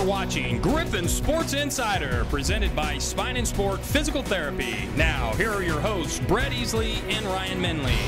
watching Griffon Sports Insider, presented by Spine and Sport Physical Therapy. Now, here are your hosts, Brett Easley and Ryan Menley.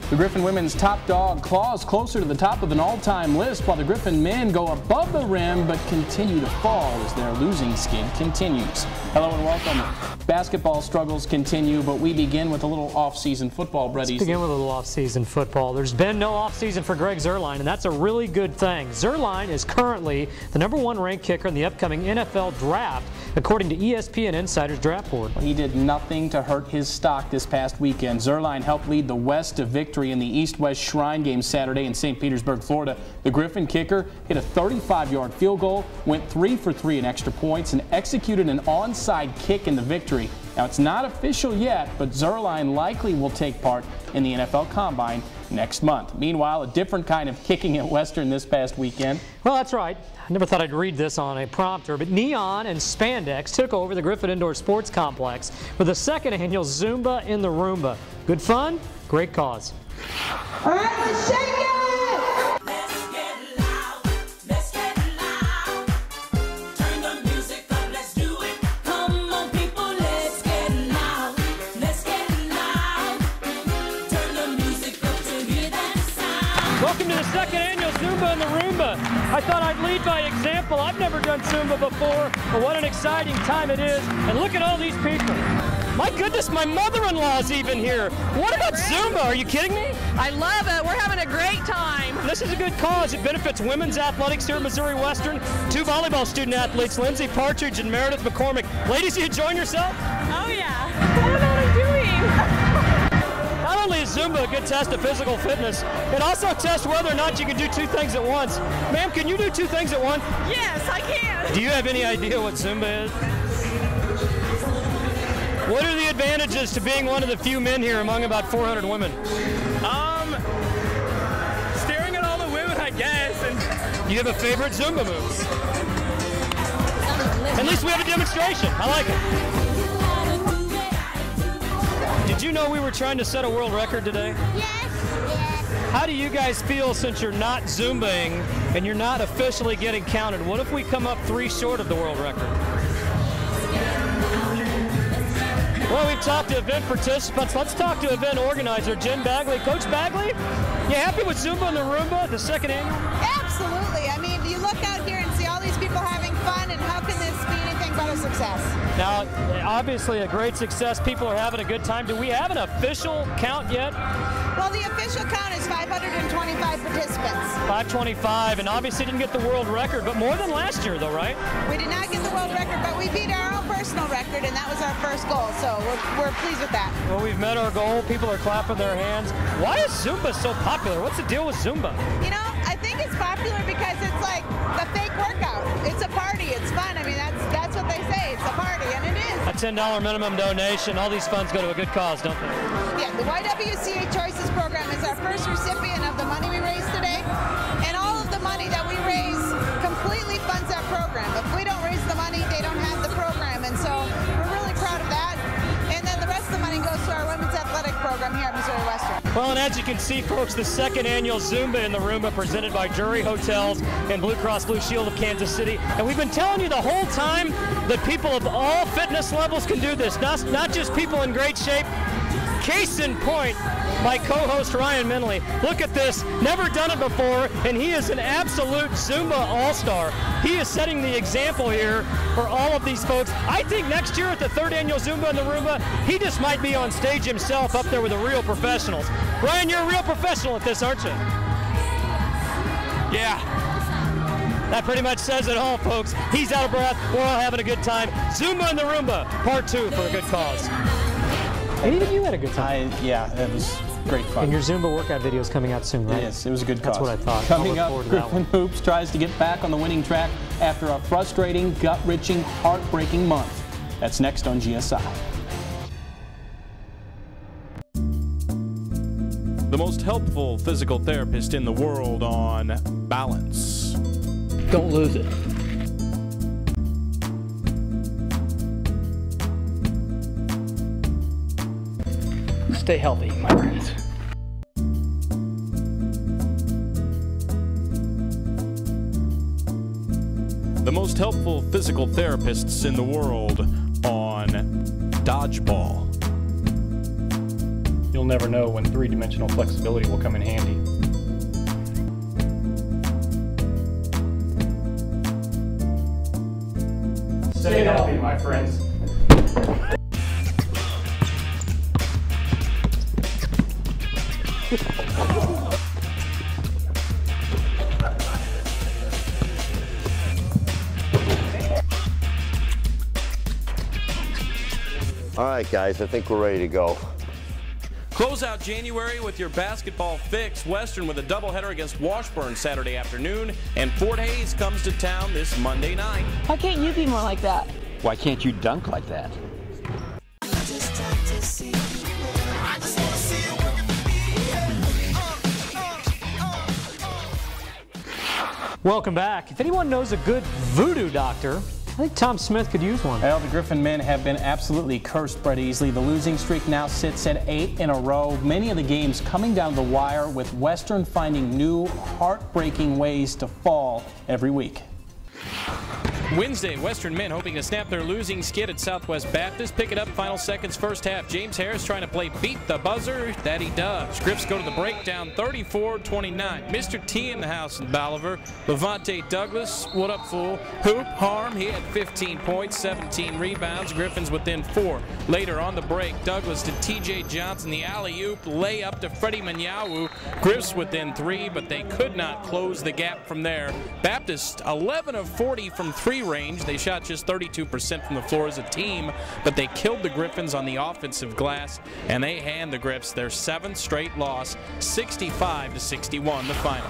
The Griffon women's top dog claws closer to the top of an all-time list, while the Griffon men go above the rim but continue to fall as their losing skid continues. Hello and welcome. Basketball struggles continue, but we begin with a little off-season football, Brett Easley. Let's begin with a little off-season football. There's been no off-season for Greg Zuerlein, and that's a really good thing. Zuerlein is currently the #1 ranked kicker in the upcoming NFL draft, according to ESPN Insider's draft board. He did nothing to hurt his stock this past weekend. Zuerlein helped lead the West to victory in the East-West Shrine game Saturday in St. Petersburg, Florida. The Griffon kicker hit a 35-yard field goal, went 3 for 3 in extra points, and executed an onside kick in the victory. Now, it's not official yet, but Zuerlein likely will take part in the NFL Combine next month. Meanwhile, a different kind of kicking at Western this past weekend. Well, that's right. I never thought I'd read this on a prompter, but neon and spandex took over the Griffon Indoor Sports Complex for the second annual Zumba in the Roomba. Good fun, great cause. All right, let's shake it! Welcome to the second annual Zumba in the Roomba. I thought I'd lead by example. I've never done Zumba before, but what an exciting time it is. And look at all these people. My goodness, my mother-in-law's even here. What about Zumba? Are you kidding me? I love it. We're having a great time. This is a good cause. It benefits women's athletics here at Missouri Western. 2 volleyball student athletes, Lindsay Partridge and Meredith McCormick. Ladies, you enjoying yourself? Oh, yeah. I don't know what I'm doing. Not only is Zumba a good test of physical fitness, it also tests whether or not you can do 2 things at once. Ma'am, can you do 2 things at once? Yes, I can. Do you have any idea what Zumba is? What are the advantages to being one of the few men here among about 400 women? Staring at all the women, I guess. And Do you have a favorite Zumba move? At least we have a demonstration. I like it. Did you know we were trying to set a world record today? Yes. How do you guys feel since you're not Zumbaing and you're not officially getting counted? What if we come up 3 short of the world record? Well, we've talked to event participants. Let's talk to event organizer Jen Bagley. Coach Bagley, you happy with Zumba and the Roomba, the second annual? Absolutely. I mean, you look out here and see all these people having fun, and how can this be anything but a success? Now, obviously a great success. People are having a good time. Do we have an official count yet? Well, the official count is 525 participants. 525, and obviously didn't get the world record, but more than last year, though, right? We did not get the world record, but we beat our own personal record, and that was our first goal, so we're pleased with that. Well, we've met our goal. People are clapping their hands. Why is Zumba so popular? What's the deal with Zumba? You know, I think it's popular because it's like the fake workout. It's a party. It's fun. I mean, that's what they say. It's a party, and it is. A $10 minimum donation. All these funds go to a good cause, don't they? Yeah, the YWCA Choices program is our first recipient of the money we raised today, and all of the money that we raise completely funds that program. If we don't raise the money, they don't have the program, and so we're really proud of that. And then the rest of the money goes to our women's athletic program here at Missouri Western. Well, and as you can see, folks, the second annual Zumba in the Roomba presented by Drury Hotels and Blue Cross Blue Shield of Kansas City. And we've been telling you the whole time that people of all fitness levels can do this, not just people in great shape. Case in point, my co-host Ryan Menley. Look at this, never done it before, and he is an absolute Zumba all-star. He is setting the example here for all of these folks. I think next year at the 3rd annual Zumba in the Roomba, he just might be on stage himself up there with the real professionals. Ryan, you're a real professional at this, aren't you? yeah, That pretty much says it all, folks. He's out of breath, we're all having a good time. Zumba in the Roomba, part 2 for a good cause. And even you had a good time. Yeah, it was great fun. And your Zumba workout video is coming out soon, right? Yes, it was a good cause. That's what I thought. Coming up, Griffon Hoops tries to get back on the winning track after a frustrating, gut-wrenching, heartbreaking month. That's next on GSI. The most helpful physical therapist in the world on balance. Don't lose it. Stay healthy, my friends. most helpful physical therapists in the world on dodgeball. You'll never know when three-dimensional flexibility will come in handy. Stay healthy, my friends. All right, guys, I think we're ready to go. Close out January with your basketball fix. Western with a doubleheader against Washburn Saturday afternoon, and Fort Hays comes to town this Monday night. Why can't you be more like that? Why can't you dunk like that? Welcome back. If anyone knows a good voodoo doctor, I think Tom Smith could use one. Well, the Griffon men have been absolutely cursed, Brett Easley. The losing streak now sits at 8 in a row. Many of the games coming down the wire, with Western finding new, heartbreaking ways to fall every week. Wednesday, Western men hoping to snap their losing skid at Southwest Baptist. Pick it up, final seconds, first half. James Harris trying to play beat the buzzer. That he does. Griffs go to the breakdown, 34-29. Mr. T in the house in Bolivar. Levante Douglas, what up, fool? Hoop, harm, he had 15 points, 17 rebounds. Griffins within 4. Later on the break, Douglas to T.J. Johnson, the alley-oop, lay up to Freddie Manyawu. Griffs within 3, but they could not close the gap from there. Baptist, 11 of 40 from 3 range. They shot just 32% from the floor as a team, but they killed the Griffins on the offensive glass, and they hand the Griffs their 7th straight loss, 65-61 the final.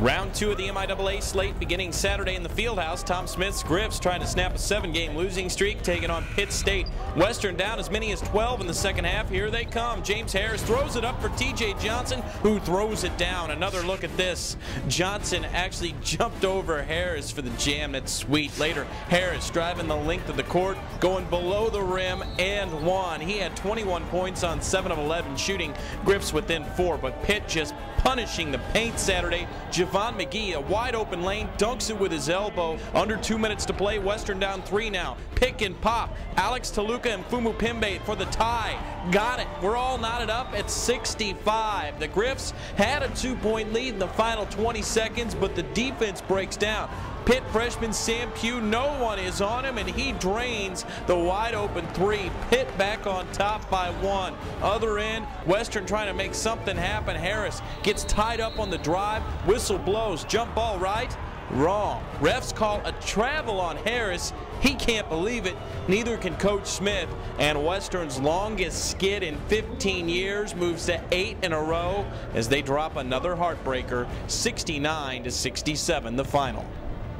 Round 2 of the MIAA slate beginning Saturday in the Fieldhouse. Tom Smith's Griffs trying to snap a 7-game losing streak, taking on Pitt State. Western down as many as 12 in the second half. Here they come. James Harris throws it up for T.J. Johnson, who throws it down. Another look at this. Johnson actually jumped over Harris for the jam. That's sweet. Later, Harris driving the length of the court, going below the rim and one. He had 21 points on 7 of 11 shooting. Griffs within 4, but Pitt just punishing the paint Saturday. Javon McGee, a wide open lane, dunks it with his elbow. Under 2 minutes to play. Western down 3 now. Pick and pop. Alex Taluka and Fumu Pimbe for the tie. Got it. We're all knotted up at 65. The Griffs had a 2-point lead in the final 20 seconds, but the defense breaks down. Pitt freshman Sam Pugh, no one is on him, and he drains the wide open 3. Pitt back on top by 1. Other end, Western trying to make something happen. Harris gets tied up on the drive. Whistle blows. Jump ball right? Wrong. Refs call a travel on Harris. He can't believe it. Neither can Coach Smith. And Western's longest skid in 15 years moves to 8 in a row as they drop another heartbreaker, 69-67 the final.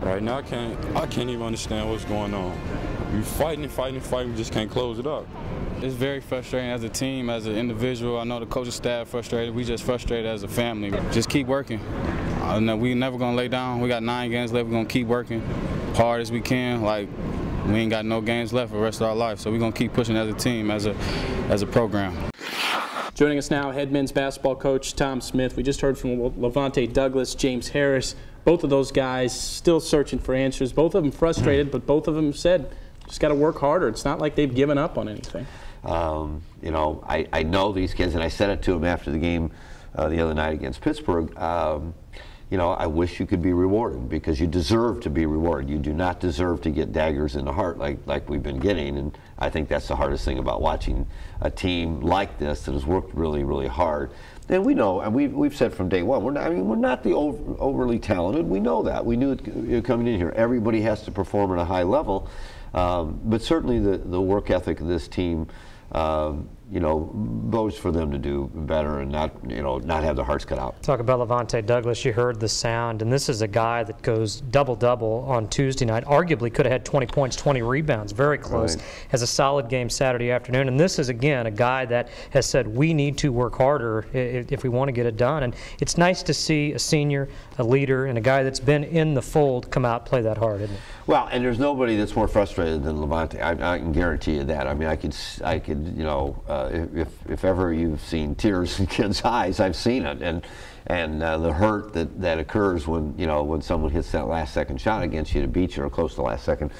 Right now, I can't even understand what's going on. We're fighting, we just can't close it up. It's very frustrating as a team, as an individual. I know the coaching staff frustrated. We just frustrated as a family. Just keep working. We're never going to lay down. We got 9 games left. We're going to keep working hard as we can. Like, we ain't got no games left for the rest of our life. So we're going to keep pushing as a team, as a program. Joining us now, head men's basketball coach Tom Smith. We just heard from Levante Douglas, James Harris. Both of those guys still searching for answers. Both of them frustrated, but both of them said, just got to work harder. It's not like they've given up on anything. You know, I know these kids, and I said it to them after the game the other night against Pittsburgh. You know, I wish you could be rewarded, because you deserve to be rewarded. You do not deserve to get daggers in the heart like we've been getting, and I think that's the hardest thing about watching a team like this that has worked really, really hard. And we know, and we've said from day one, we're not the overly talented. We know that. We knew it coming in here. Everybody has to perform at a high level, but certainly the work ethic of this team, you know, bodes for them to do better and not have their hearts cut out. Talk about Levante Douglas. You heard the sound, and this is a guy that goes double-double on Tuesday night. Arguably could have had 20 points, 20 rebounds, very close. Right. Has a solid game Saturday afternoon, and this is, again, a guy that has said we need to work harder if we want to get it done. And it's nice to see a senior, a leader, and a guy that's been in the fold come out and play that hard, isn't it? Well, and there's nobody that's more frustrated than Levante. I can guarantee you that. I mean, I could you know, if ever you've seen tears in kids' eyes, I've seen it, and the hurt that occurs when when someone hits that last second shot against you to beat you or close to the last second.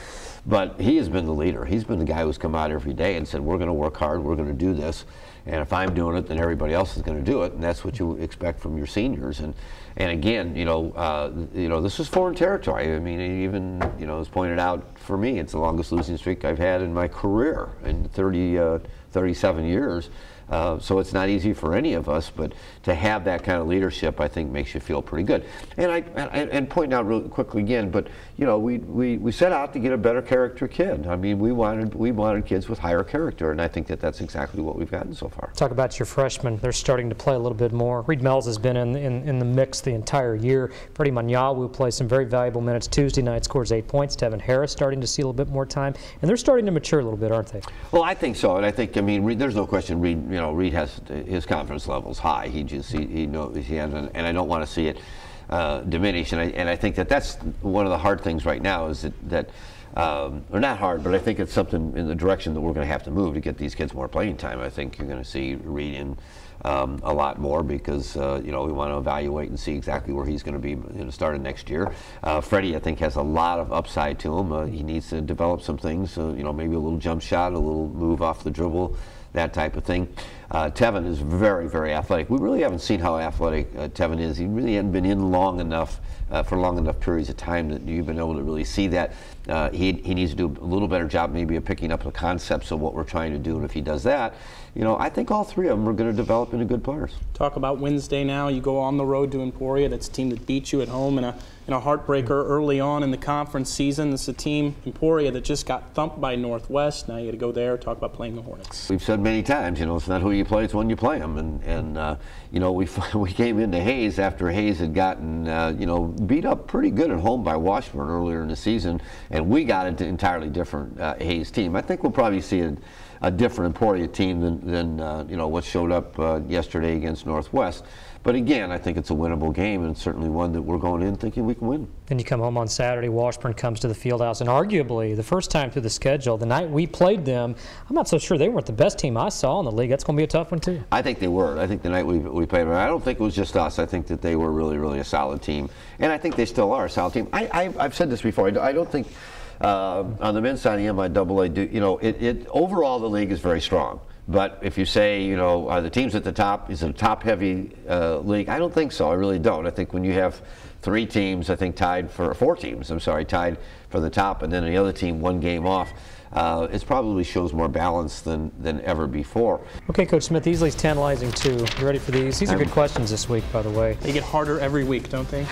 But he has been the leader. He's been the guy who's come out every day and said, we're going to work hard, we're going to do this, and if I'm doing it, then everybody else is going to do it, and that's what you expect from your seniors. And again, this is foreign territory. I mean, even as pointed out, for me, it's the longest losing streak I've had in my career in 37 years. So it's not easy for any of us, but to have that kind of leadership, I think, makes you feel pretty good. And pointing out real quickly again, but we set out to get a better character kid. I mean, we wanted kids with higher character, and I think that's exactly what we've gotten so far. Talk about your freshmen. They're starting to play a little bit more. Reed Mells has been in the mix the entire year. Freddie Manyawu plays some very valuable minutes Tuesday night, scores 8 points. Tevin Harris starting to see a little bit more time, and they're starting to mature a little bit, aren't they? Well, I think so, and I think, Reed, there's no question Reed, Reed has his confidence levels high. He knows he has, and I don't want to see it diminish. And I think that's one of the hard things right now is that or not hard, but I think it's something in the direction that we're going to have to move to get these kids more playing time. I think you're going to see Reed in a lot more because we want to evaluate and see exactly where he's going to be starting next year. Freddie, I think, has a lot of upside to him. He needs to develop some things, maybe a little jump shot, a little move off the dribble, that type of thing. Tevin is very, very athletic. We really haven't seen how athletic Tevin is. He really hadn't been in long enough for long enough periods of time that you've been able to really see that. He needs to do a little better job maybe of picking up the concepts of what we're trying to do, and if he does that, I think all three of them are going to develop into good players. Talk about Wednesday now. You go on the road to Emporia. That's a team that beat you at home in a heartbreaker early on in the conference season. It's a team, Emporia, that just got thumped by Northwest. Now you got to go there. Talk about playing the Hornets. We've said many times, it's not who you play, it's when you play them. And we came into Hayes after Hayes had gotten beat up pretty good at home by Washburn earlier in the season, and we got an entirely different Hayes team. I think we'll probably see a different Emporia team than what showed up yesterday against Northwest. But again, I think it's a winnable game, and it's certainly one that we're going in thinking we can win. Then you come home on Saturday, Washburn comes to the Fieldhouse, and arguably the first time through the schedule, the night we played them, I'm not so sure they weren't the best team I saw in the league. That's going to be a tough one too. I think they were. I think the night we played them, I don't think it was just us. I think that they were really, really a solid team, and I think they still are a solid team. I've said this before. I don't think on the men's side of the MIAA, overall the league is very strong. But if you say, are the teams at the top, is it a top-heavy league? I don't think so. I really don't. I think when you have four teams, tied for the top, and then the other team one game off, it probably shows more balance than ever before. Okay, Coach Smith, Easley's tantalizing too. You ready for these? These are good questions this week, by the way. They get harder every week, don't they?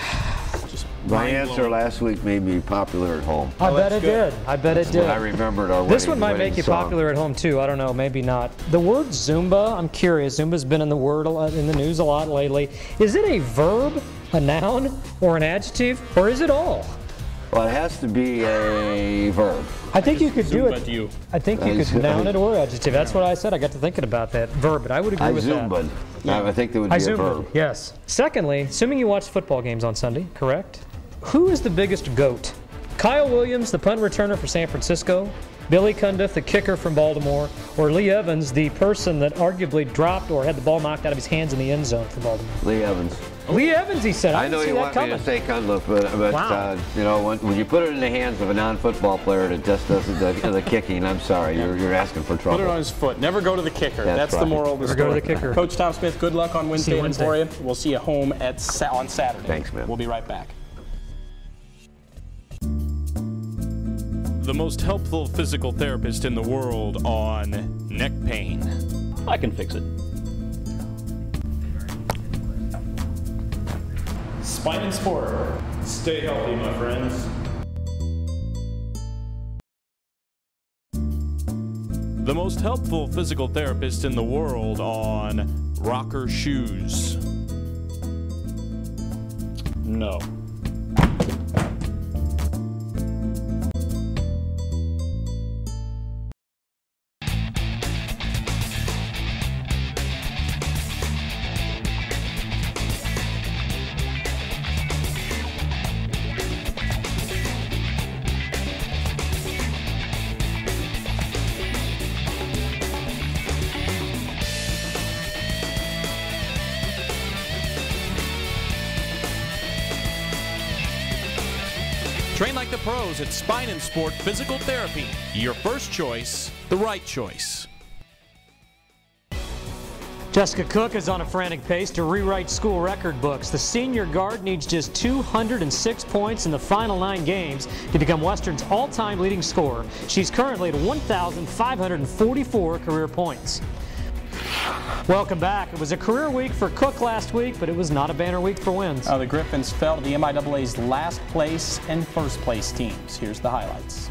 Just my answer last week made me popular at home. I bet it did. I bet it did. I remembered our This one might make you popular at home too. I don't know, maybe not. The word Zumba, I'm curious. Zumba's been in the news a lot lately. Is it a verb, a noun, or an adjective, or is it all? Well, it has to be a verb. I think you could do it. I think you could noun it or adjective. That's what I said. I got to thinking about that verb, but I would agree with that. Yeah. I think there would be a verb. Yes. Secondly, assuming you watch football games on Sunday, correct? Who is the biggest GOAT? Kyle Williams, the punt returner for San Francisco, Billy Cundiff, the kicker from Baltimore, or Lee Evans, the person that arguably dropped or had the ball knocked out of his hands in the end zone for Baltimore? Lee Evans. Lee Evans, he said. I know you want me to say Cundiff, but wow. When you put it in the hands of a non-football player that just does the kicking, I'm sorry, you're asking for trouble. Put it on his foot. Never go to the kicker. That's right. The moral of the story. Never go to the kicker. Coach Tom Smith, good luck on Wednesday in Emporia. We'll see you home on Saturday. Thanks, man. We'll be right back. The most helpful physical therapist in the world on neck pain. I can fix it. Spine and Sport. Stay healthy, my friends. The most helpful physical therapist in the world on rocker shoes. No. the pros at Spine and Sport Physical Therapy. Your first choice, the right choice. Jessica Koch is on a frantic pace to rewrite school record books. The senior guard needs just 206 points in the final 9 games to become Western's all-time leading scorer. She's currently at 1,544 career points. Welcome back. It was a career week for Koch last week, but it was not a banner week for wins. The Griffins fell to the MIAA's last place and first place teams. Here's the highlights.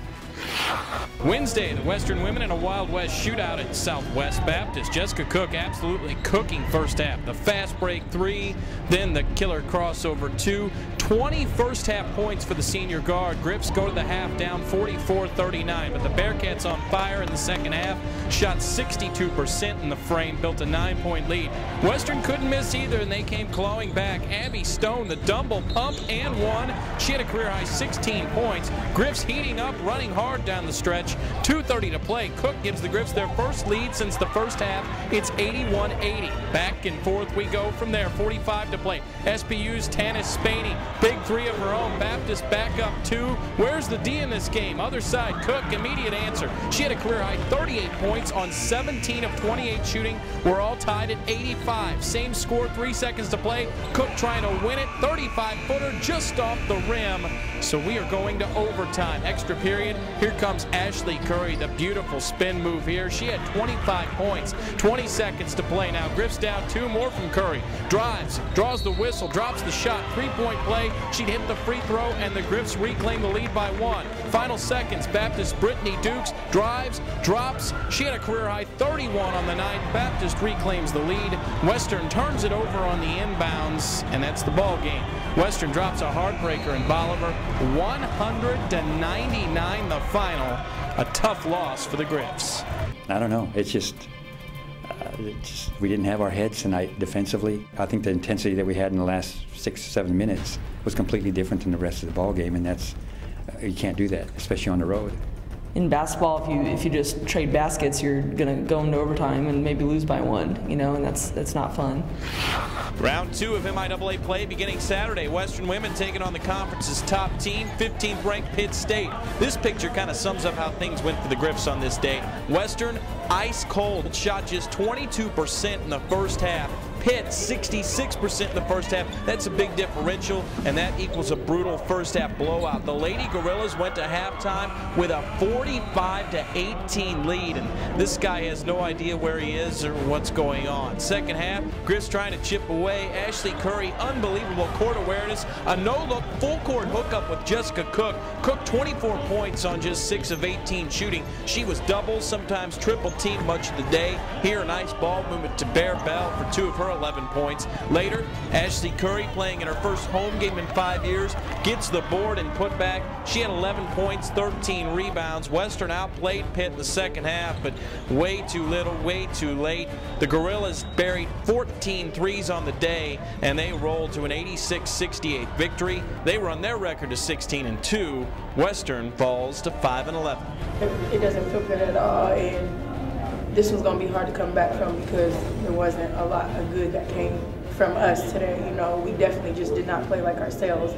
Wednesday, the Western women in a Wild West shootout at Southwest Baptist. Jessica Koch absolutely cooking first half. The fast break 3, then the killer crossover 2. 20 first half points for the senior guard. Griffs go to the half down 44-39, but the Bearcats on fire in the second half. Shot 62% in the frame, built a 9-point lead. Western couldn't miss either, and they came clawing back. Abby Stone, the dumbbell pump and one. She had a career high 16 points. Griffs heating up, running hard down the stretch. 2:30 to play. Koch gives the Griffs their first lead since the first half. It's 81-80. Back and forth we go from there. 45 to play. SBU's Tanis Spaney. Big 3 of her own. Baptist back up 2. Where's the D in this game? Other side, Koch, immediate answer. She had a career high 38 points on 17 of 28 shooting. We're all tied at 85. Same score, 3 seconds to play. Koch trying to win it. 35-footer just off the rim. So we are going to overtime. Extra period. Here comes Ashley Curry, the beautiful spin move here. She had 25 points. 20 seconds to play now. Griffs down 2 more from Curry. Drives, draws the whistle, drops the shot. 3-point play. She'd hit the free throw, and the Griffs reclaim the lead by 1. Final seconds. Baptist Brittany Dukes drives, drops. She had a career high 31 on the night. Baptist reclaims the lead. Western turns it over on the inbounds, and that's the ball game. Western drops a heartbreaker in Bolivar. 100-99 the final. A tough loss for the Griffs. I don't know. It's just we didn't have our heads tonight defensively. I think the intensity that we had in the last 6 or 7 minutes was completely different than the rest of the ball game, and that's you can't do that, especially on the road. In basketball, if you just trade baskets, you're gonna go into overtime and maybe lose by 1, you know, and that's not fun. Round 2 of MIAA play beginning Saturday. Western women taking on the conference's top team, 15th ranked Pitt State. This picture kind of sums up how things went for the Griffs on this day. Western ice cold, shot just 22% in the first half. Pitt 66% in the first half. That's a big differential, and that equals a brutal first half blowout. The Lady Gorillas went to halftime with a 45-18 lead, and this guy has no idea where he is or what's going on. Second half, Griffs trying to chip away. Ashley Curry, unbelievable court awareness. A no-look full court hookup with Jessica Koch. Koch 24 points on just 6 of 18 shooting. She was double, sometimes triple teamed much of the day. Here, a nice ball movement to Bear Bell for 2 of her 11 points. Later, Ashley Curry, playing in her first home game in 5 years, gets the board and put back. She had 11 points, 13 rebounds. Western outplayed Pitt in the second half, but way too little, way too late. The Gorillas buried 14 threes on the day, and they rolled to an 86-68 victory. They run their record to 16-2. Western falls to 5-11. It doesn't feel good at all, and this was going to be hard to come back from because there wasn't a lot of good that came from us today. You know, we definitely just did not play like ourselves.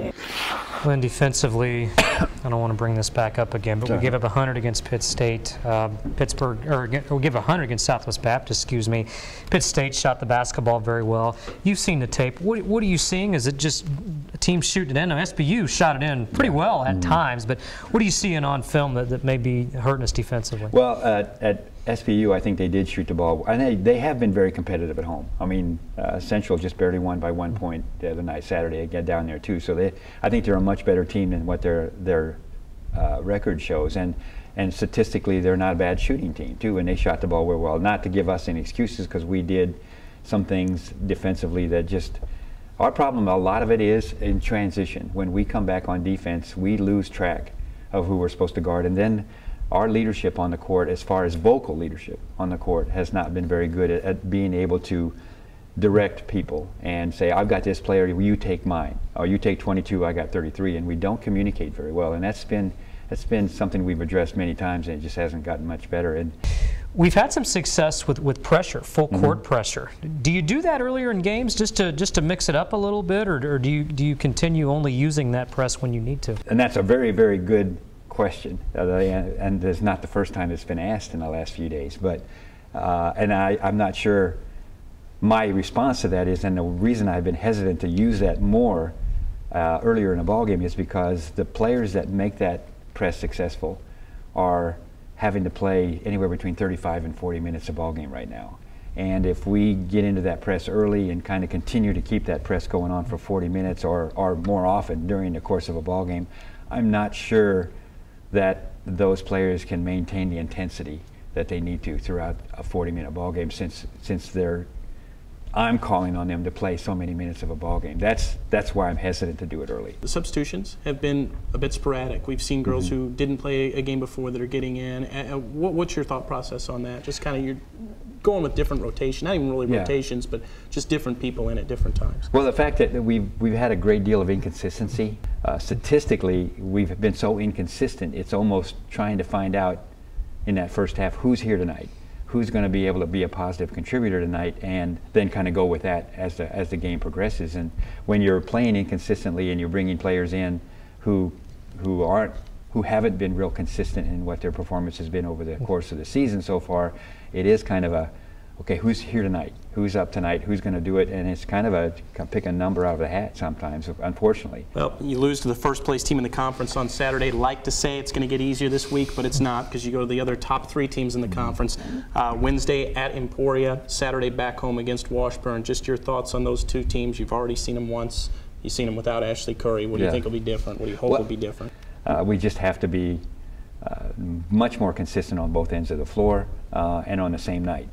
Well, defensively, I don't want to bring this back up again, but we give up 100 against Pitt State. We give 100 against Southwest Baptist, excuse me. Pitt State shot the basketball very well. You've seen the tape. What are you seeing? Is it just a team shooting it in? Now, SBU shot it in pretty well at times, but what are you seeing on film that may be hurting us defensively? Well, at SBU, I think they did shoot the ball, and they have been very competitive at home. I mean, Central just barely won by 1 point the other night, Saturday, again down there too. So I think they're a much better team than what their record shows, and statistically, they're not a bad shooting team too. And they shot the ball very well. Not to give us any excuses, because we did some things defensively that just. Our problem, a lot of it is in transition. When we come back on defense, we lose track of who we're supposed to guard, and then our leadership on the court, as far as vocal leadership on the court, has not been very good at being able to direct people and say, I've got this player, you take mine. Or you take 22, I got 33. And we don't communicate very well. And that's been something we've addressed many times, and it just hasn't gotten much better. And We've had some success with pressure, full court pressure. Do you do that earlier in games just to mix it up a little bit, or do you continue only using that press when you need to? And that's a very, very good question, and it's not the first time it's been asked in the last few days. But and I'm not sure. My response to that is, and the reason I've been hesitant to use that more earlier in a ball game is because the players that make that press successful are having to play anywhere between 35 and 40 minutes a ball game right now. And if we get into that press early and kind of continue to keep that press going on for 40 minutes or more often during the course of a ball game, I'm not sure that those players can maintain the intensity that they need to throughout a 40-minute ball game since I'm calling on them to play so many minutes of a ball game. That's why I'm hesitant to do it early. The substitutions have been a bit sporadic. We've seen girls who didn't play a game before that are getting in. What's your thought process on that? Just kind of you're going with different rotation, not even really rotations, but just different people in at different times. Well, the fact that we've had a great deal of inconsistency. Statistically, we've been so inconsistent, it's almost trying to find out in that first half who's here tonight, who's going to be able to be a positive contributor tonight, and then kind of go with that as the game progresses. And when you're playing inconsistently and you're bringing players in who haven't been real consistent in what their performance has been over the course of the season so far, it is kind of okay, who's here tonight? Who's up tonight? Who's going to do it? And it's kind of pick a number out of the hat sometimes, unfortunately. Well, you lose to the first place team in the conference on Saturday. Like to say it's going to get easier this week, but it's not, because you go to the other top 3 teams in the conference. Wednesday at Emporia, Saturday back home against Washburn. Just your thoughts on those 2 teams. You've already seen them once. You've seen them without Ashley Curry. What do you think will be different? What do you hope will be different? We just have to be much more consistent on both ends of the floor and on the same night.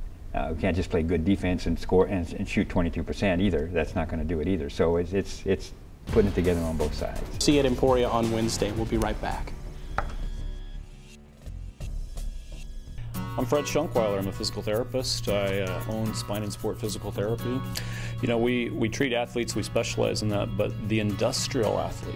We can't just play good defense and score and shoot 22% either. That's not going to do it either. So it's putting it together on both sides. See you at Emporia on Wednesday. We'll be right back. I'm Fred Schunkweiler. I'm a physical therapist. I own Spine and Sport Physical Therapy. You know, we treat athletes, we specialize in that, but the industrial athlete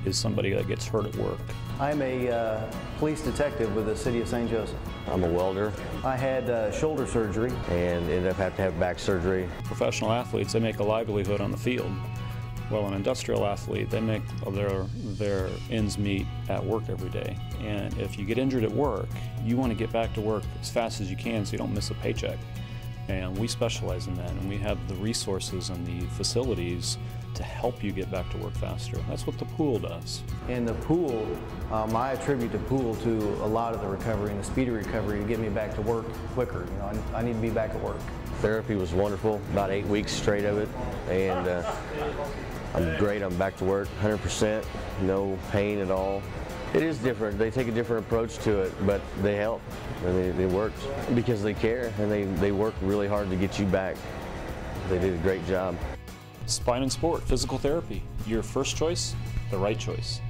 is somebody that gets hurt at work. I'm a police detective with the City of St. Joseph. I'm a welder. I had shoulder surgery. And ended up having to have back surgery. Professional athletes, they make a livelihood on the field. Well, an industrial athlete, they make their ends meet at work every day. And if you get injured at work, you want to get back to work as fast as you can so you don't miss a paycheck. And we specialize in that, and we have the resources and the facilities to help you get back to work faster. That's what the pool does. In the pool, I attribute the pool to a lot of the recovery and the speedy recovery to get me back to work quicker. You know, I need to be back at work. Therapy was wonderful, about 8 weeks straight of it, and I'm great. I'm back to work, 100%, no pain at all. It is different. They take a different approach to it, but they help, and it works because they care, and they work really hard to get you back. They did a great job. Spine and Sport Physical Therapy, your first choice, the right choice.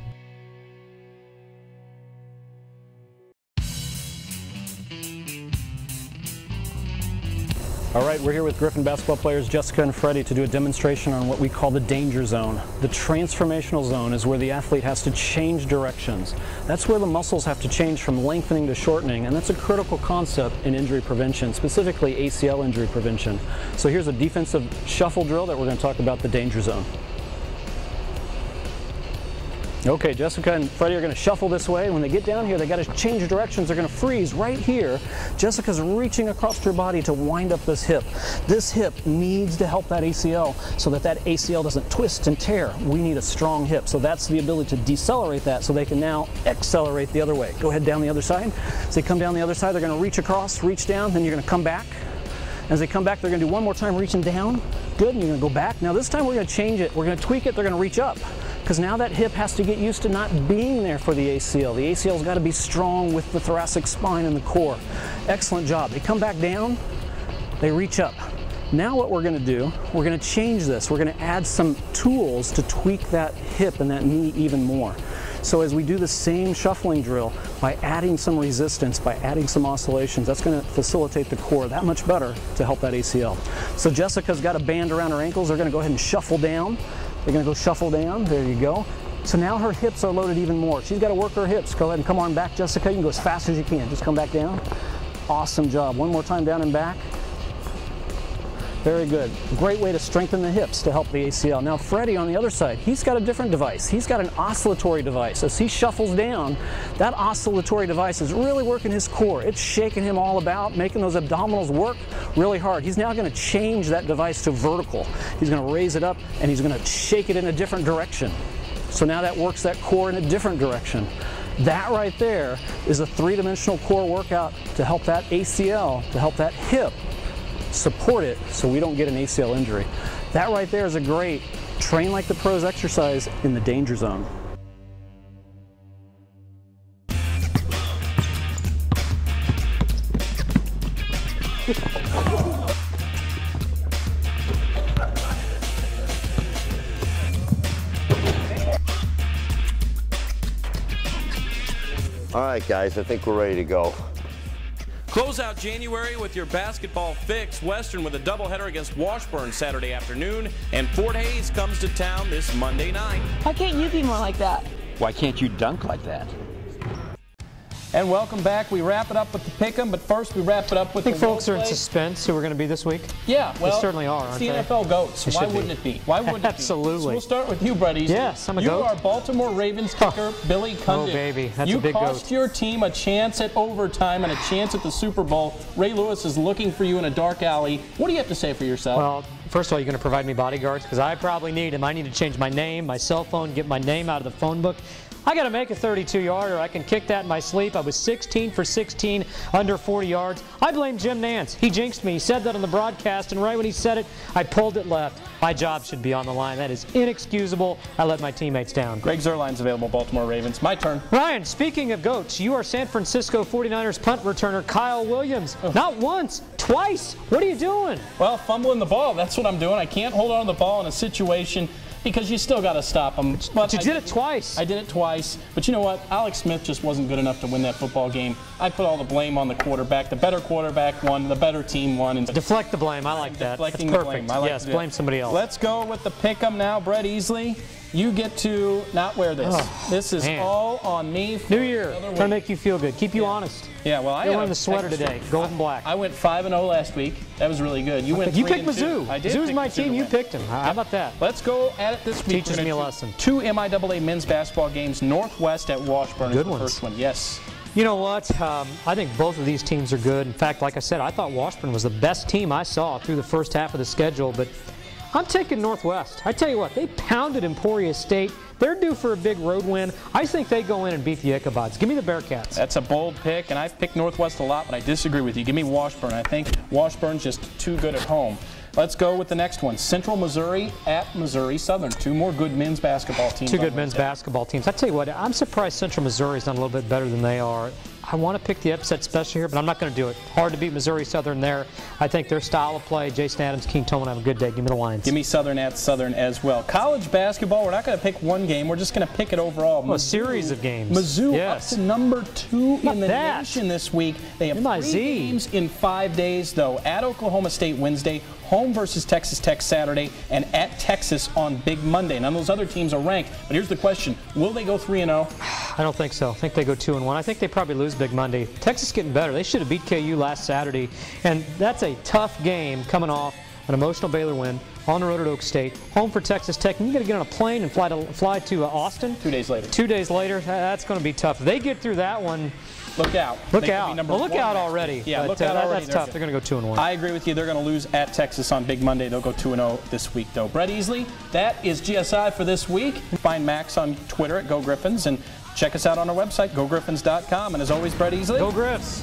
All right, we're here with Griffon basketball players Jessica and Freddie to do a demonstration on what we call the danger zone. The transformational zone is where the athlete has to change directions. That's where the muscles have to change from lengthening to shortening, and that's a critical concept in injury prevention, specifically ACL injury prevention. So here's a defensive shuffle drill that we're going to talk about the danger zone. Okay, Jessica and Freddie are going to shuffle this way. When they get down here, they got to change directions. They're going to freeze right here. Jessica's reaching across her body to wind up this hip. This hip needs to help that ACL so that that ACL doesn't twist and tear. We need a strong hip. So that's the ability to decelerate that so they can now accelerate the other way. Go ahead down the other side. As they come down the other side, they're going to reach across, reach down, then you're going to come back. As they come back, they're going to do one more time reaching down. Good, and you're going to go back. Now this time we're going to change it. We're going to tweak it. They're going to reach up, because now that hip has to get used to not being there for the ACL. The ACL's got to be strong with the thoracic spine and the core. Excellent job. They come back down, they reach up. Now what we're going to do, we're going to change this. We're going to add some tools to tweak that hip and that knee even more. So as we do the same shuffling drill, by adding some resistance, by adding some oscillations, that's going to facilitate the core that much better to help that ACL. So Jessica's got a band around her ankles. They're going to go ahead and shuffle down. They're going to go shuffle down. There you go. So now her hips are loaded even more. She's got to work her hips. Go ahead and come on back, Jessica. You can go as fast as you can. Just come back down. Awesome job. One more time down and back. Very good. Great way to strengthen the hips to help the ACL. Now Freddie on the other side, he's got a different device. He's got an oscillatory device. As he shuffles down, that oscillatory device is really working his core. It's shaking him all about, making those abdominals work really hard. He's now going to change that device to vertical. He's going to raise it up and he's going to shake it in a different direction. So now that works that core in a different direction. That right there is a three-dimensional core workout to help that ACL, to help that hip support it so we don't get an ACL injury. That right there is a great train like the pros exercise in the danger zone. All right, guys, I think we're ready to go. Close out January with your basketball fix. Western with a doubleheader against Washburn Saturday afternoon, and Fort Hays comes to town this Monday night. Why can't you be more like that? Why can't you dunk like that? And welcome back. We wrap it up with the pick'em, but first we wrap it up with I think the folks are in play. Suspense who we're going to be this week. Yeah, well, they certainly are, aren't it's the they? NFL GOAT, so why wouldn't it be? Why wouldn't it be? Absolutely. So we'll start with you, Brett Easley. Yes, I'm a you GOAT. You are Baltimore Ravens kicker Billy Cundiff. Oh, baby, that's you a big cost GOAT. your team a chance at overtime and a chance at the Super Bowl. Ray Lewis is looking for you in a dark alley. What do you have to say for yourself? Well, first of all, you're going to provide me bodyguards because I probably need them. I need to change my name, my cell phone, get my name out of the phone book. I got to make a 32-yarder. I can kick that in my sleep. I was 16 for 16, under 40 yards. I blame Jim Nance. He jinxed me. He said that on the broadcast, and right when he said it, I pulled it left. My job should be on the line. That is inexcusable. I let my teammates down. Greg Zuerlein's available, Baltimore Ravens. My turn. Ryan, speaking of GOATs, you are San Francisco 49ers punt returner Kyle Williams. Not once, twice. What are you doing? Well, fumbling the ball. That's what I'm doing. I can't hold on to the ball in a situation because you still got to stop them. But you did it twice. I did it twice. But you know what? Alex Smith just wasn't good enough to win that football game. I put all the blame on the quarterback. The better quarterback won. The better team won. And deflect the blame. I like that. Deflecting That's the perfect. blame. I like yes, to do blame it. somebody else. Let's go with the pick'em now. Brett Easley, you get to not wear this. Oh, this is man. all on me. For New Year. Trying to make you feel good. Keep you honest. Yeah, well, You're wearing the sweater today, gold and black. I went 5-0 last week. That was really good. You went 3-2. You picked Mizzou. I did. Mizzou's pick my Mizzou team. to You win. picked him. How about that? Let's go at it this week. Teaches me a lesson. 2 MIAA men's basketball games. Northwest at Washburn is the first one. Yes. You know what? I think both of these teams are good. In fact, like I said, I thought Washburn was the best team I saw through the first half of the schedule, but I'm taking Northwest. I tell you what, they pounded Emporia State. They're due for a big road win. I think they go in and beat the Ichabods. Give me the Bearcats. That's a bold pick, and I've picked Northwest a lot, but I disagree with you. Give me Washburn. I think Washburn's just too good at home. Let's go with the next one. Central Missouri at Missouri Southern. 2 more good men's basketball teams. 2 good men's basketball teams. I tell you what, I'm surprised Central Missouri's done a little bit better than they are. I want to pick the upset special here, but I'm not going to do it. Hard to beat Missouri Southern there. I think their style of play, Jason Adams, King Tolman, have a good day. Give me the Lions. Give me Southern at Southern as well. College basketball, we're not going to pick one game. We're just going to pick it overall. A series of games. Mizzou yes. up to number 2 in the nation this week. They have 3 games in 5 days, though. At Oklahoma State Wednesday, home versus Texas Tech Saturday, and at Texas on Big Monday. None of those other teams are ranked, but here's the question. Will they go 3-0? I don't think so. I think they go 2-1. I think they probably lose Big Monday. Texas getting better. They should have beat KU last Saturday, and that's a tough game coming off an emotional Baylor win on the road at Oak State, home for Texas Tech. And you got to get on a plane and fly to Austin. 2 days later. 2 days later. That's going to be tough. If they get through that one, look out. Look out. Well, look out already. Yeah, but, look out already. That's tough. They're going to go 2-1. I agree with you. They're going to lose at Texas on Big Monday. They'll go 2-0 this week, though. Brett Easley, that is GSI for this week. Find Max on Twitter at GoGriffins and check us out on our website, gogriffins.com. And as always, Brett Easley. Go Griffs.